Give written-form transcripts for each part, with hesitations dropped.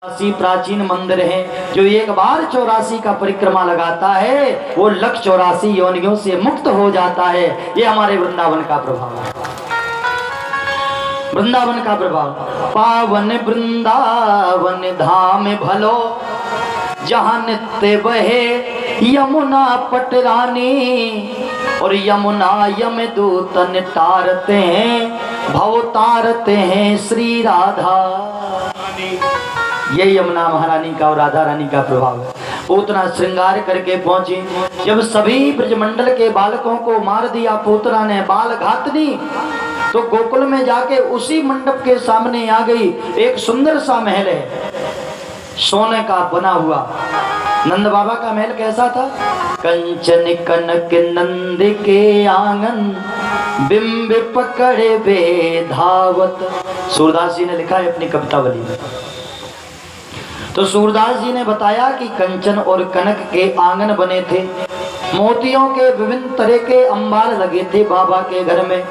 84 प्राचीन मंदिर हैं। जो एक बार 84 का परिक्रमा लगाता है वो लक्ष्य 84 योनियों से मुक्त हो जाता है। ये हमारे वृंदावन का प्रभाव है, वृंदावन का प्रभाव। पावन वृंदावन धाम भलो, जहाँ नित्य बहे यमुना पटरानी, और यमुना यम दूतन तारते हैं, भव तारते हैं श्री राधा। ये यमुना महारानी का और राधा रानी का प्रभाव है। पूतना श्रृंगार करके पहुंची, जब सभी ब्रजमंडल के बालकों को मार दिया पूतना ने बाल घातनी, तो गोकुल में जाके उसी मंडप के सामने आ गई। एक सुंदर सा महल है, सोने का बना हुआ। नंद बाबा का महल कैसा था? कंचन कनक नंद के आंगन, बिंब पकड़े बे धावत। सूरदास जी ने लिखा है अपनी कवितावली में। तो सूरदास जी ने बताया कि कंचन और कनक के आंगन बने थे, मोतियों के विभिन्न तरह के अंबार लगे थे बाबा के घर में।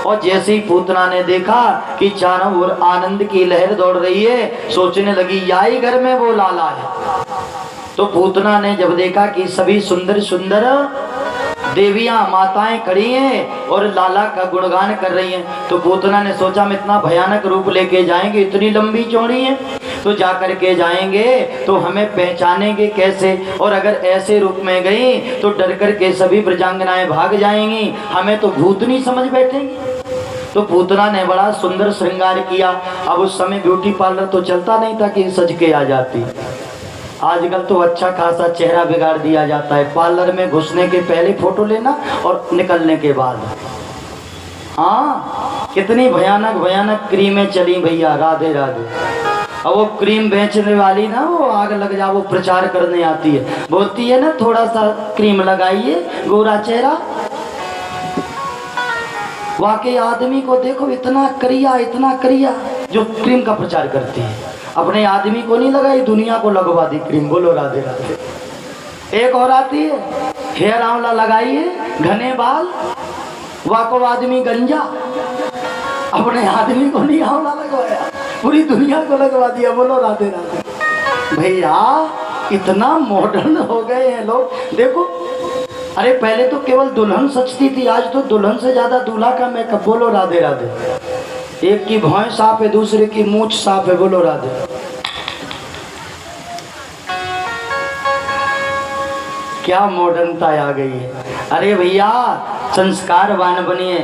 और जैसे ही पूतना ने देखा कि चारों ओर आनंद की लहर दौड़ रही है, सोचने लगी यही घर में वो लाला है। तो पूतना ने जब देखा कि सभी सुंदर सुंदर देवियां माताएं खड़ी हैं और लाला का गुणगान कर रही हैं, तो पूतना ने सोचा हम इतना भयानक रूप लेके जाएंगे, इतनी लंबी चौड़ी है, तो जाकर के जाएंगे तो हमें पहचानेंगे कैसे, और अगर ऐसे रूप में गई तो डर कर के सभी ब्रजांगनाएं भाग जाएंगी, हमें तो भूतनी समझ बैठेंगी। तो पूतना ने बड़ा सुंदर श्रृंगार किया। अब उस समय ब्यूटी पार्लर तो चलता नहीं था कि सज के आ जाती, आजकल तो अच्छा खासा चेहरा बिगाड़ दिया जाता है। पार्लर में घुसने के पहले फोटो लेना और निकलने के बाद। हाँ, कितनी भयानक भयानक क्रीमें चली भैया, राधे राधे। अब वो क्रीम बेचने वाली ना, वो आग लग जा, वो प्रचार करने आती है, बोलती है ना थोड़ा सा क्रीम लगाइए गोरा चेहरा। वाकई आदमी को देखो इतना करिया जो क्रीम का प्रचार करती है। अपने आदमी को नहीं लगाई, दुनिया को लगवा दी क्रीम। बोलो राधे राधे। एक और आती है, हेयर आंवला लगाइए, घने बाल, वाको आदमी गंजा। अपने आदमी को नहीं आंवला लगवाया, पूरी दुनिया को लगवा दिया। बोलो राधे राधे। भैया इतना मॉडर्न हो गए हैं लोग। देखो, अरे पहले तो केवल दुल्हन सजती थी, आज तो दुल्हन से ज्यादा दूल्हा का मेकअप। बोलो राधे राधे। एक की भौं साफ है, दूसरे की मूंछ साफ है। बोलो राधे। क्या मॉडर्नता आ गई है। अरे भैया संस्कारवान बनिए।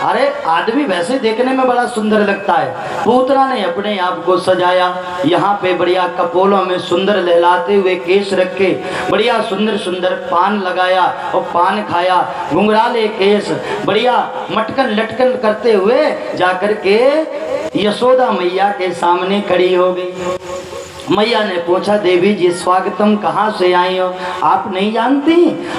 अरे आदमी वैसे देखने में बड़ा सुंदर लगता है। पूतना ने अपने आप को सजाया, यहाँ पे बढ़िया कपोलों में सुंदर लहलाते हुए केश रखे, बढ़िया सुंदर सुंदर पान लगाया और पान खाया, घुंघराले केश, बढ़िया मटकन लटकन करते हुए जाकर के यशोदा मैया के सामने खड़ी हो गई। मैया ने पूछा, देवी जी स्वागतम, कहाँ से आई हो? आप नहीं जानती,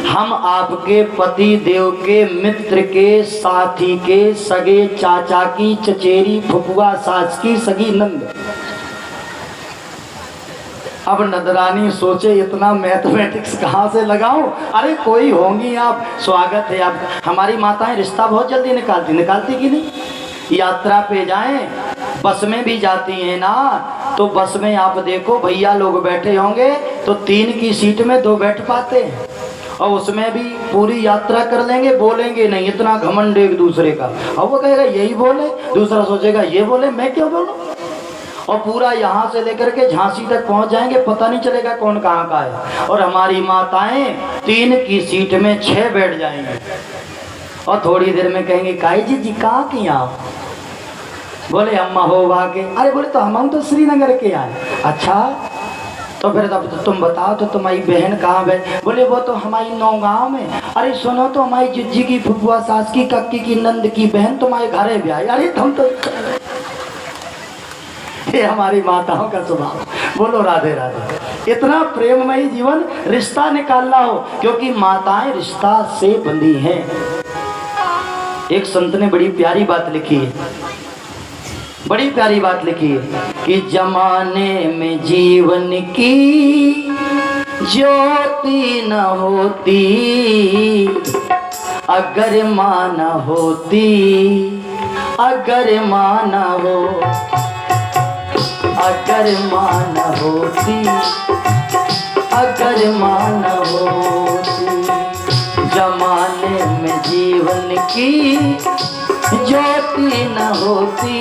हम आपके पति देव के मित्र के साथी के सगे चाचा की चचेरी फुफुआ सास की सगी नंद। अब नंदरानी सोचे इतना मैथमेटिक्स कहाँ से लगाऊं? अरे कोई होंगी आप, स्वागत है आप। हमारी माताएं रिश्ता बहुत जल्दी निकालती कि नहीं। यात्रा पे जाएं, बस में भी जाती हैं ना, तो बस में आप देखो भैया लोग बैठे होंगे तो 3 की सीट में 2 बैठ पाते हैं, और उसमें भी पूरी यात्रा कर लेंगे, बोलेंगे नहीं। इतना घमंड एक दूसरे का। अब वो कहेगा यही बोले, दूसरा सोचेगा ये बोले, मैं क्यों बोलूं। और पूरा यहाँ से लेकर के झांसी तक पहुंच जाएंगे, पता नहीं चलेगा कौन कहाँ का है। और हमारी माताएं 3 की सीट में 6 बैठ जाएंगे, और थोड़ी देर में कहेंगे काई जी कहाँ की आप? बोले अम्मा हो भागे। अरे बोले तो हम तो श्रीनगर के आए। अच्छा, तो फिर तब तो तुम बताओ, तो तुम्हारी बहन कहाँ है? बोले वो तो हमारी नौगांव में। अरे सुनो, तो हमारी जिज्जी की फुफुआ सास की कक्की की नंद की बहन तुम्हारे घर है ब्याह। अरे तुम तो ये हमारी माताओं का स्वभाव। बोलो राधे राधे। इतना प्रेममयी जीवन, रिश्ता निकालना हो, क्योंकि माताएं रिश्ता से बंधी हैं। एक संत ने बड़ी प्यारी बात लिखी है, बड़ी प्यारी बात लिखी है कि जमाने में जीवन की ज्योति न होती, अगर माँ न होती, अगर माँ न हो, अगर माँ न होती, अगर माँ न होती, जमाने में जीवन की ज्योति न होती,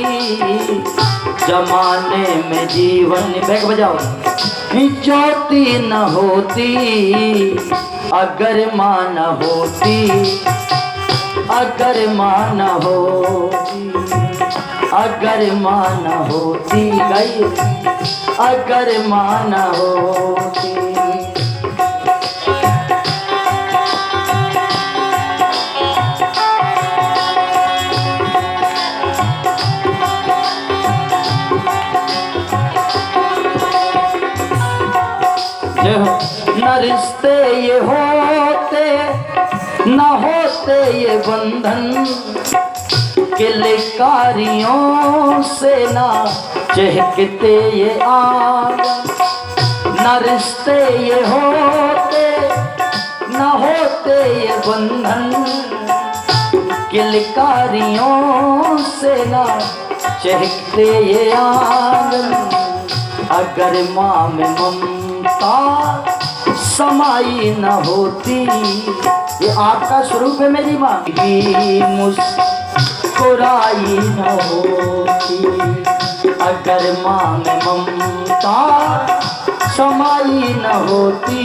जमाने में जीवन बैग बजाओ ज्योति न होती, अगर माँ न होती, अगर माँ न होती, अगर माँ न होती, गाइए अगर माँ न होती। न रिश्ते ये होते न होते ये बंधन, किलकारियों से ना चहकते ये आंगन। न रिश्ते ये होते न होते ये बंधन, किलकारियों से ना चहकते ये आंगन। अगर माँ में ममता समाई न होती, ये आपका स्वरूप है मेरी माँ की मुस्कुराई न होती, अगर माँ में ममता समाई न होती,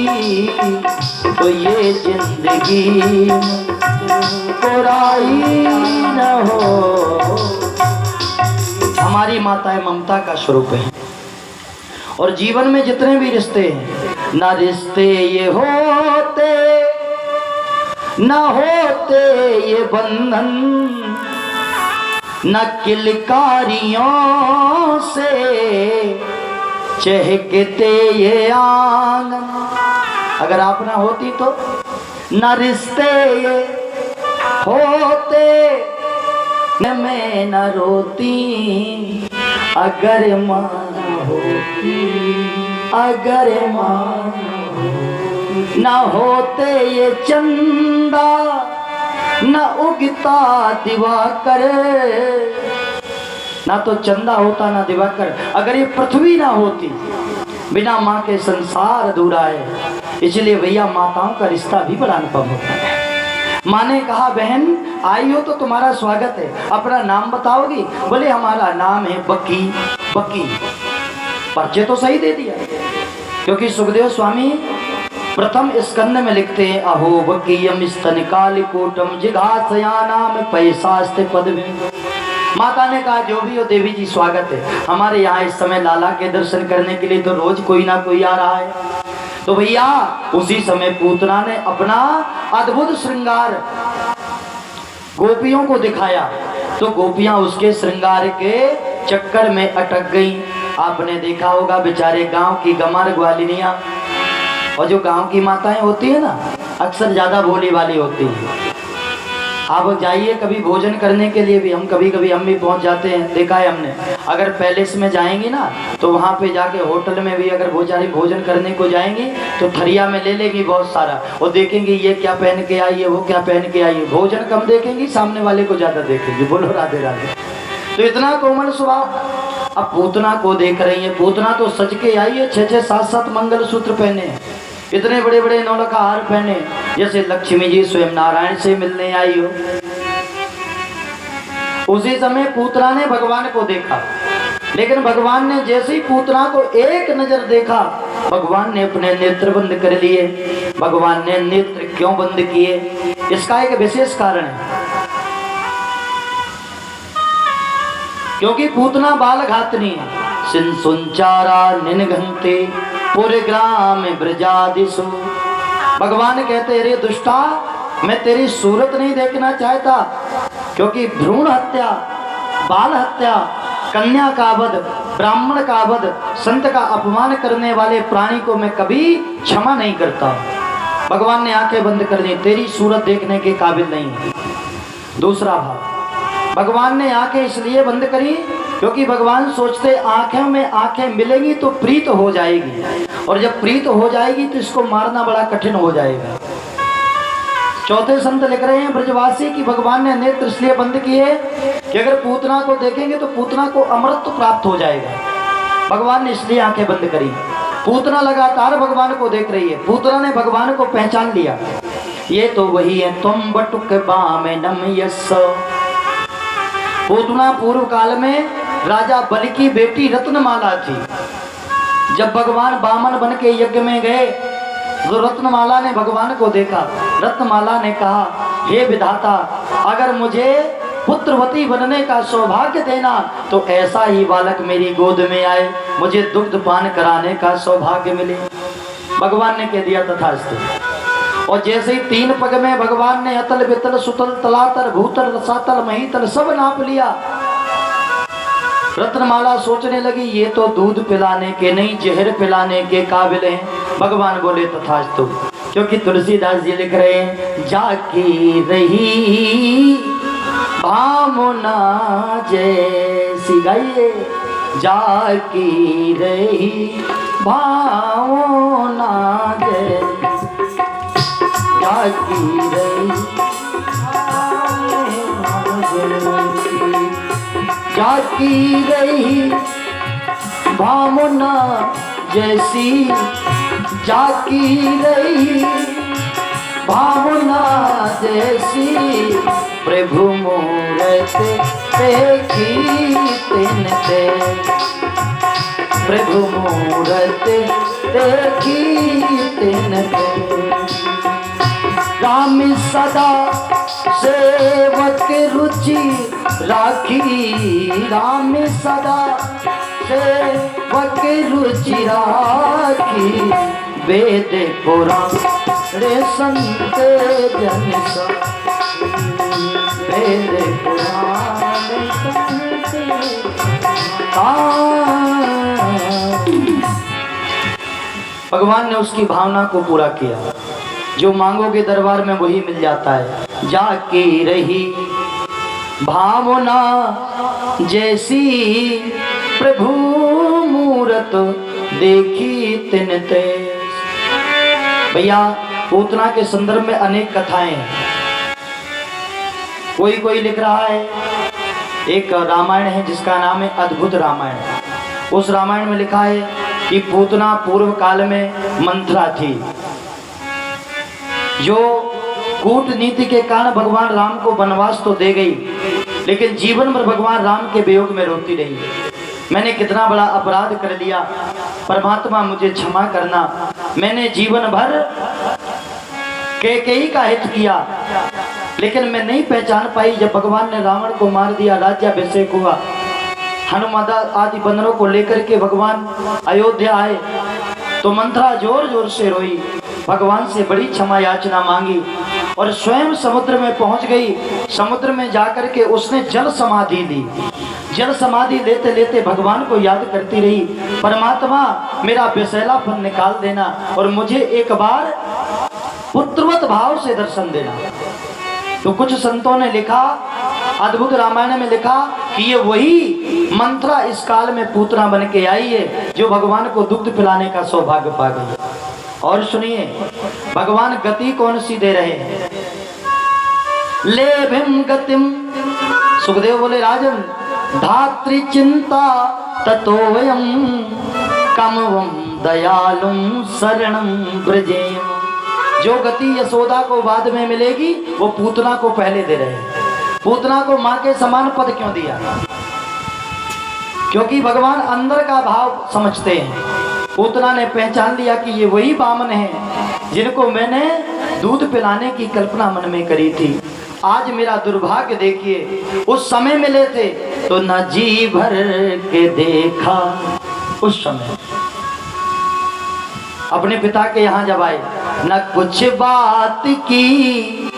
तो ये जिंदगी मुस्कुराई न हो। हमारी माताएं ममता का स्वरूप है, और जीवन में जितने भी रिश्ते हैं, ना रिश्ते ये होते न होते ये बंधन, न किलकारियों से चहकते ये आंगन। अगर आप ना होती तो न रिश्ते ये होते, मैं न रोती, अगर माँ होती, अगर माँ न होते ये चंदा न उगता दिवाकर, ना तो चंदा होता ना दिवाकर। अगर ये पृथ्वी ना होती, बिना माँ के संसार अधूरा है। इसलिए भैया माताओं का रिश्ता भी बड़ा अनुपम होता है। माँ ने कहा बहन आई हो तो तुम्हारा स्वागत है, अपना नाम बताओगी? बोले हमारा नाम है बकी। बकी परिचय तो सही दे दिया, क्योंकि सुखदेव स्वामी प्रथम स्कंद में लिखते हैं अहो बकीयम स्तनिकालिकोटम जिघासयानाम पैसास्ते पद में। माता ने कहा जो भी हो देवी जी स्वागत है। हमारे यहाँ इस समय लाला के दर्शन करने के लिए तो रोज कोई ना कोई आ रहा है। तो भैया उसी समय पूतना ने अपना अद्भुत श्रृंगार गोपियों को दिखाया, तो गोपियां उसके श्रृंगार के चक्कर में अटक गईं। आपने देखा होगा बेचारे गांव की गमार ग्वालिनियां, और जो गांव की माताएं होती है ना, अक्सर ज्यादा भोली वाली होती है। आप जाइए कभी भोजन करने के लिए भी, हम कभी कभी हम भी पहुंच जाते हैं, देखा है हमने। अगर पैलेस में जाएंगी ना, तो वहां पे जाके होटल में भी अगर बेचारी भोजन करने को जाएंगी तो थरिया में ले लेगी बहुत सारा, और देखेंगी ये क्या पहन के आई है, वो क्या पहन के आई है। भोजन कम देखेंगी, सामने वाले को ज्यादा देखेंगी। बोलो राधे राधे। तो इतना कोमल स्वभाव। अब पूतना को देख रही है, पूतना तो सज के आई है, 6-6 7-7 मंगलसूत्र पहने, इतने बड़े बड़े नौलखा हार पहने, जैसे लक्ष्मी जी स्वयं नारायण से मिलने आई हो। उसी समय पूतना ने भगवान को देखा, लेकिन भगवान ने जैसे ही पूतना को एक नजर देखा, भगवान ने अपने नेत्र बंद कर लिए। भगवान ने नेत्र क्यों बंद किए, इसका एक विशेष कारण है। क्योंकि पूतना बाल घातनी है। सिंसुंचारा निनघंते पूरे ग्राम ब्रजादिशु। भगवान कहते अरे दुष्टा, मैं तेरी सूरत नहीं देखना चाहता, क्योंकि भ्रूण हत्या, बाल हत्या, कन्या का वध, ब्राह्मण का वध, संत का अपमान करने वाले प्राणी को मैं कभी क्षमा नहीं करता। भगवान ने आंखें बंद कर दी, तेरी सूरत देखने के काबिल नहीं है। दूसरा भाव, भगवान ने आंखें इसलिए बंद करी क्योंकि भगवान सोचते आंखें में आंखें मिलेंगी तो प्रीत हो जाएगी, और जब प्रीत हो जाएगी तो इसको मारना बड़ा कठिन हो जाएगा। चौथे संत लिख रहे हैं ब्रजवासी की भगवान ने नेत्र इसलिए बंद किए कि अगर पूतना को देखेंगे तो पूतना को अमृत प्राप्त हो जाएगा। भगवान ने इसलिए आंखें बंद करी। पूतना लगातार भगवान को देख रही है। पूतना ने भगवान को पहचान लिया, ये तो वही है तुम बटुक बामे नम यस। पूतना पूर्व काल में राजा बलि की बेटी रत्नमाला थी। जब भगवान बामन बन के यज्ञ में गए तो रत्नमाला ने भगवान को देखा। रत्नमाला ने कहा, हे विधाता, अगर मुझे पुत्रवती बनने का सौभाग्य देना तो ऐसा ही बालक मेरी गोद में आए, मुझे दुग्ध पान कराने का सौभाग्य मिले। भगवान ने कह दिया तथास्तु। और जैसे ही 3 पग में भगवान ने अतल वितल सुतल तलातल भूतल रसातल महीतल सब नाप लिया। रत्नमाला सोचने लगी, ये तो दूध पिलाने के नहीं जहर पिलाने के काबिल हैं। भगवान बोले तथास्तु, क्योंकि तुलसीदास जी लिख रहे हैं, जाकी रही भामुना जैसी, गाइए, जाकी रही भामुना जैसी, जाकी रही जाकी रही भामुना जैसी, जाकी रही भावना जैसी, प्रभु मूरत देखी तिनते, प्रभु मूरत देखी तिनते। राम सदा सेवक रुचि राखी, राम सदा सेवक रुचि राखी, वेद पुराण रे संत जन सा, वेद पुराण संत। भगवान ने उसकी भावना को पूरा किया। जो मांगोगे दरबार में वही मिल जाता है। जाके रही भावना जैसी, प्रभु मूरत देखी तिन ते। भैया, पूतना के संदर्भ में अनेक कथाएं हैं। कोई लिख रहा है, एक रामायण है जिसका नाम है अद्भुत रामायण। उस रामायण में लिखा है कि पूतना पूर्व काल में मंथरा थी, जो कूटनीति के कारण भगवान राम को वनवास तो दे गई, लेकिन जीवन भर भगवान राम के वियोग में रोती रही। मैंने कितना बड़ा अपराध कर दिया, परमात्मा मुझे क्षमा करना। मैंने जीवन भर कैकेयी का हित किया, लेकिन मैं नहीं पहचान पाई। जब भगवान ने रावण को मार दिया, राज्याभिषेक हुआ, हनुमान आदि बंदरों को लेकर के भगवान अयोध्या आए, तो मंथरा जोर जोर से रोई, भगवान से बड़ी क्षमा याचना मांगी और स्वयं समुद्र में पहुंच गई। समुद्र में जाकर के उसने जल समाधि ली। जल समाधि लेते लेते भगवान को याद करती रही, परमात्मा मेरा विषैलापन निकाल देना और मुझे एक बार पुत्रवत भाव से दर्शन देना। तो कुछ संतों ने लिखा, अद्भुत रामायण में लिखा कि ये वही मंथरा इस काल में पूतना बन के आई है, जो भगवान को दुग्ध पिलाने का सौभाग्य पा गई। और सुनिए, भगवान गति कौन सी दे रहे हैं? ले भिम गतिम, सुखदेव बोले राजन, धात्री चिंता ततो वयम कमवम दयालुम शरणम ब्रजेम। जो गति यशोदा को बाद में मिलेगी, वो पूतना को पहले दे रहे हैं। पूतना को मां के समान पद क्यों दिया? क्योंकि भगवान अंदर का भाव समझते हैं। पूतना ने पहचान लिया कि ये वही बामन है जिनको मैंने दूध पिलाने की कल्पना मन में करी थी। आज मेरा दुर्भाग्य देखिए, उस समय मिले थे तो न जी भर के देखा। उस समय अपने पिता के यहाँ जब आए, न कुछ बात की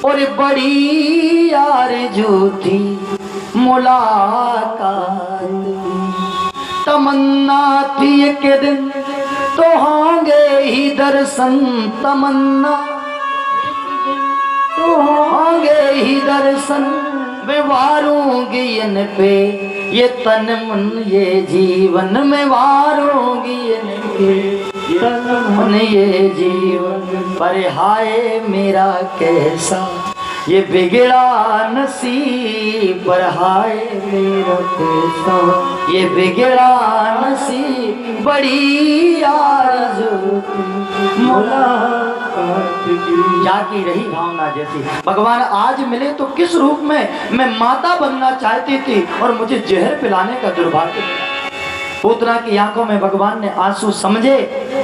और बड़ी आरज़ू थी मुलाकात, तमन्ना थी एक दिन तो होंगे ही दर्शन, तमन्ना तो होंगे ही दर्शन, मैं वारूंगी इन पे ये तन मन ये जीवन, में वारूंगी इन पे तन मन ये जीवन। पर हाय मेरा कैसा ये बिगड़ा नसीब पर हाय मेरा कैसा, ये बिगड़ा नसीब बड़ी आरज़ू मुलाकात की, जागी रही भावना जैसी। भगवान आज मिले तो किस रूप में, मैं माता बनना चाहती थी और मुझे जहर पिलाने का दुर्भाग्य। पूतना की आंखों में भगवान ने आंसू समझे,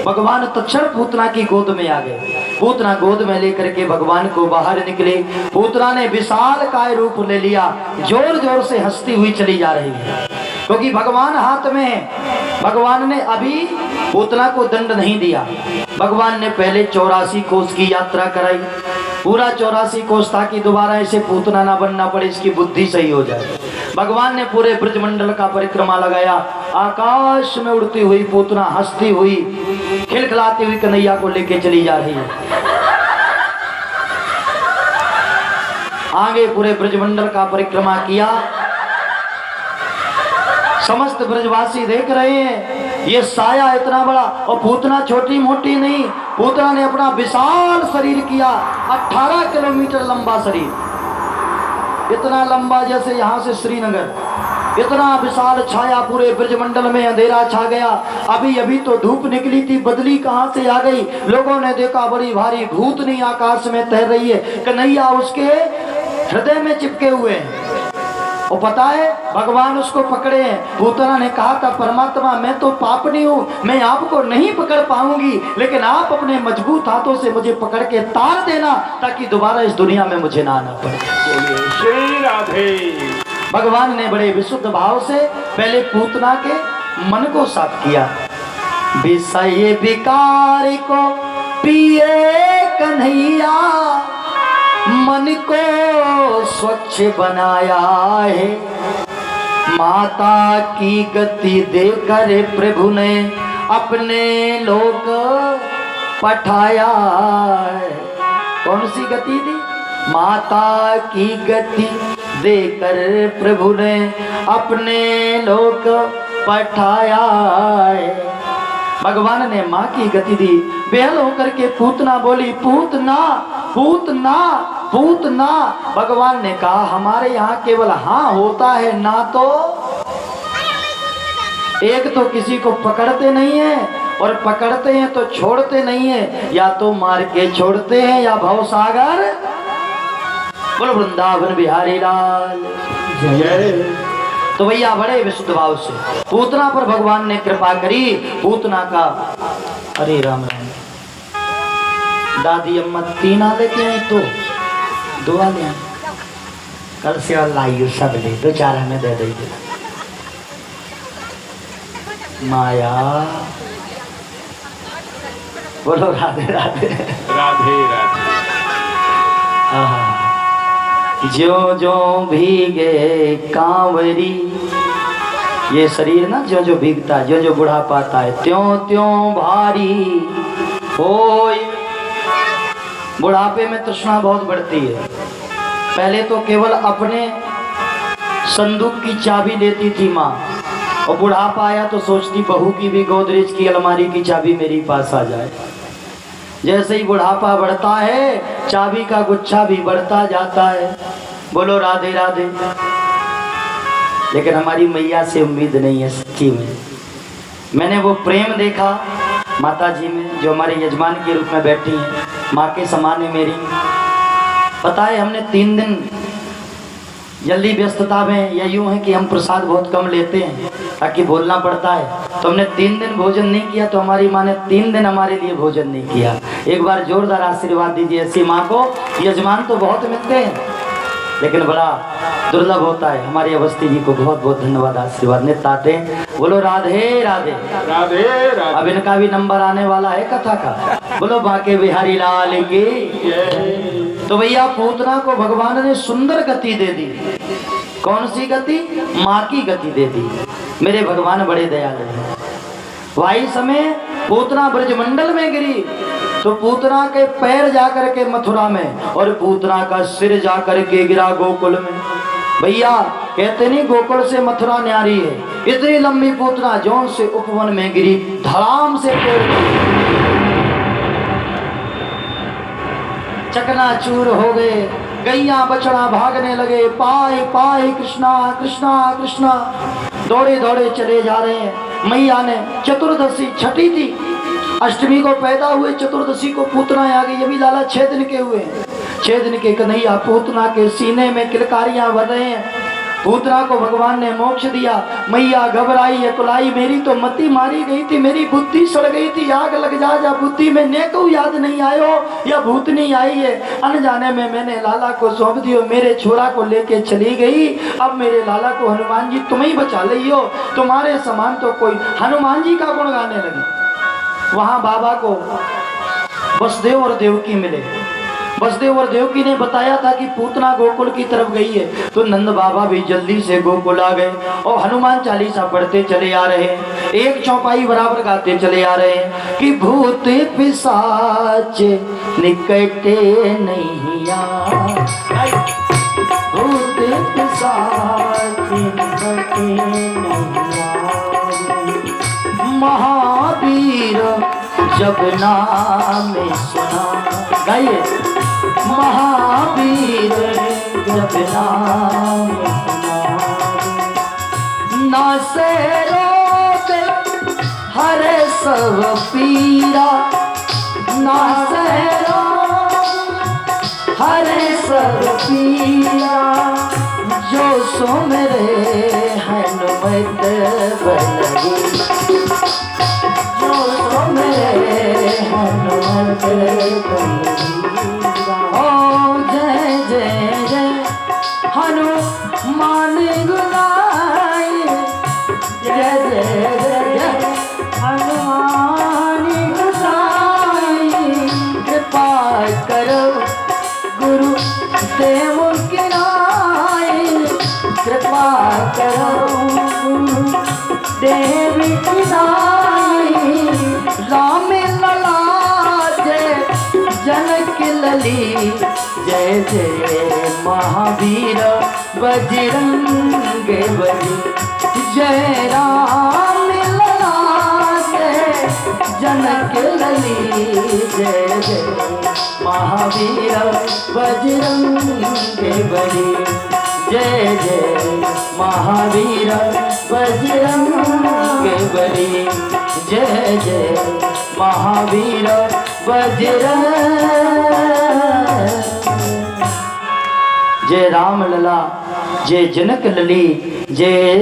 भगवान तत्क्षण पूतना की गोद में आ गए। पूतना गोद में लेकर के भगवान को बाहर निकले। पूतना ने विशाल काय रूप ले लिया, जोर जोर से हंसती हुई चली जा रही है, क्योंकि भगवान हाथ में है। भगवान ने अभी पूतना को दंड नहीं दिया, भगवान ने पहले 84 कोस की यात्रा कराई, पूरा 84 कोस, ताकि दोबारा ऐसे पूतना ना बनना पड़े, इसकी बुद्धि सही हो जाए। भगवान ने पूरे ब्रजमंडल का परिक्रमा लगाया। आकाश में उड़ती हुई पूतना हंसती हुई खिलखिलाती हुई कन्हैया को लेके चली जा रही है। आगे पूरे ब्रजमंडल का परिक्रमा किया। समस्त ब्रजवासी देख रहे हैं ये साया इतना बड़ा, और पूतना छोटी मोटी नहीं, पूतना ने अपना विशाल शरीर किया, 18 किलोमीटर लंबा शरीर, इतना लंबा जैसे यहाँ से श्रीनगर, इतना विशाल छाया। पूरे ब्रजमंडल में अंधेरा छा गया। अभी अभी तो धूप निकली थी, बदली कहाँ से आ गई। लोगों ने देखा बड़ी भारी भूतनी आकाश में तैर रही है, कन्हैया उसके हृदय में चिपके हुए हैं, और पता है भगवान उसको पकड़े हैं। पूतना ने कहा था, परमात्मा मैं तो पापनी हूँ, मैं आपको नहीं पकड़ पाऊंगी, लेकिन आप अपने मजबूत हाथों से मुझे पकड़ के तार देना, ताकि दोबारा इस दुनिया में मुझे ना आना पड़े। श्री राधे। भगवान ने बड़े विशुद्ध भाव से पहले पूतना के मन को साफ किया। विषय विकार को पिए कन्हैया, मन को स्वच्छ बनाया है, माता की गति देकर प्रभु ने अपने लोक पठाया है। कौन सी गति दी? माता की गति देकर प्रभु ने अपने लोक पठाया है। भगवान ने माँ की गति दी। बेहल होकर के पूतना बोली, पूतना पूतना पूतना। भगवान ने कहा, हमारे यहाँ केवल हाँ होता है, ना तो एक तो किसी को पकड़ते नहीं है, और पकड़ते हैं तो छोड़ते नहीं है, या तो मार के छोड़ते हैं या भवसागर। बोलो वृंदावन बिहारी लाल जय। तो भैया बड़े विशुद्ध भाव से पूतना पर भगवान ने कृपा करी। पूतना का अरे राम राम, दादी अम्मा 3 आ लेके आए, तो 2 आ ले, कल से और लाई सब ले, 2-4 हमें दे देंगे। माया बोलो राधे राधे राधे राधे। जो जो भीगे कांवरी, ये शरीर ना जो जो भीगता है, जो जो बुढ़ापा आता है, त्यों त्यों भारी होय। बुढ़ापे में तृष्णा बहुत बढ़ती है। पहले तो केवल अपने संदूक की चाबी लेती थी माँ, और बुढ़ापा आया तो सोचती बहू की भी गोदरेज की अलमारी की चाबी मेरे पास आ जाए। जैसे ही बुढ़ापा बढ़ता है, चाबी का गुच्छा भी बढ़ता जाता है। बोलो राधे राधे। लेकिन हमारी मैया से उम्मीद नहीं है सच्ची में। मैंने वो प्रेम देखा माता जी में, जो हमारे यजमान के रूप में बैठी हैं, माँ के समान है मेरी। पता है हमने 3 दिन जल्दी व्यस्तता में, या यूँ है कि हम प्रसाद बहुत कम लेते हैं ताकि बोलना पड़ता है, तो हमने 3 दिन भोजन नहीं किया, तो हमारी माँ ने 3 दिन हमारे लिए भोजन नहीं किया। एक बार जोरदार आशीर्वाद दीजिए ऐसी माँ को। यजमान तो बहुत मिलते हैं, लेकिन बड़ा दुर्लभ होता है। हमारी अवस्थी जी को बहुत बहुत धन्यवाद आशीर्वाद ने ताते। बोलो राधे राधे राधे राधे। अब इनका भी नंबर आने वाला है कथा का। बोलो बाके बिहारी लाल की। तो भैया पूतना को भगवान ने सुंदर गति दे दी। कौन सी गति? माँ की गति दे दी। मेरे भगवान बड़े दयालु हैं। वही समय पूतना ब्रजमंडल में गिरी, तो पूतना के पैर जाकर के मथुरा में, और पूतना का सिर जाकर के गिरा गोकुल में। भैया कहते नहीं गोकुल से मथुरा न्यारी है, इतनी लंबी पूतना जौन से उपवन में गिरी, धड़ाम से चकनाचूर हो गए। गैया बछड़ा भागने लगे, पाए पाए कृष्णा कृष्णा कृष्णा, दौड़े दौड़े चले जा रहे हैं। मैया ने चतुर्दशी छठी थी, अष्टमी को पैदा हुए, चतुर्दशी को पूतना आ गई। अभी लाला 6 दिन के हुए। 6 दिन के कन्हैया पूतना के सीने में किलकारियां भर रहे हैं। पूतना को भगवान ने मोक्ष दिया। मैया घबराई अकुलाई, मेरी तो मति मारी गई थी, मेरी बुद्धि सड़ गई थी, आग लग जा बुद्धि में, ने को याद नहीं आयो या भूतनी आई है। अनजाने में मैंने लाला को सौंप दियो, मेरे छोरा को लेके चली गई। अब मेरे लाला को हनुमान जी तुम ही बचा लियो, तुम्हारे समान तो कोई। हनुमान जी का गुण गाने लगे। वहां बाबा को वसुदेव और देवकी मिले। वसुदेव और देवकी ने बताया था कि पूतना गोकुल की तरफ गई है, तो नंद बाबा भी जल्दी से गोकुल आ गए और हनुमान चालीसा पढ़ते चले आ रहे हैं। एक चौपाई बराबर गाते चले आ रहे हैं कि भूत पिशाच निकटे नहीं आए, भूत पिशाच निकटे नहीं आए, महावीर जब नाम सुना। गाइए, महावीर जब नाम ना से रोग हरे सब पीरा, ना से रोग हरे सब पीरा, जो सुमरे हनुमत बलगी, जो सुमरे हनुमत बलगी। जय जय जय हनुमान गुनाई, जय जय जय हनुमान गुनाई, कृपा करो गुरु देव की नाई, कृपा करो गुरु देव की नाई। राम लला जय जनक लली, जय जय महावीर बजरंग बली, जय राम लला जय जनक लली, जय जय महावीर बजरंग बली, जय जय महावीर बजरंग बली, जय जय महावीर बजरंग। जय राम लला, जय जनक लली, जय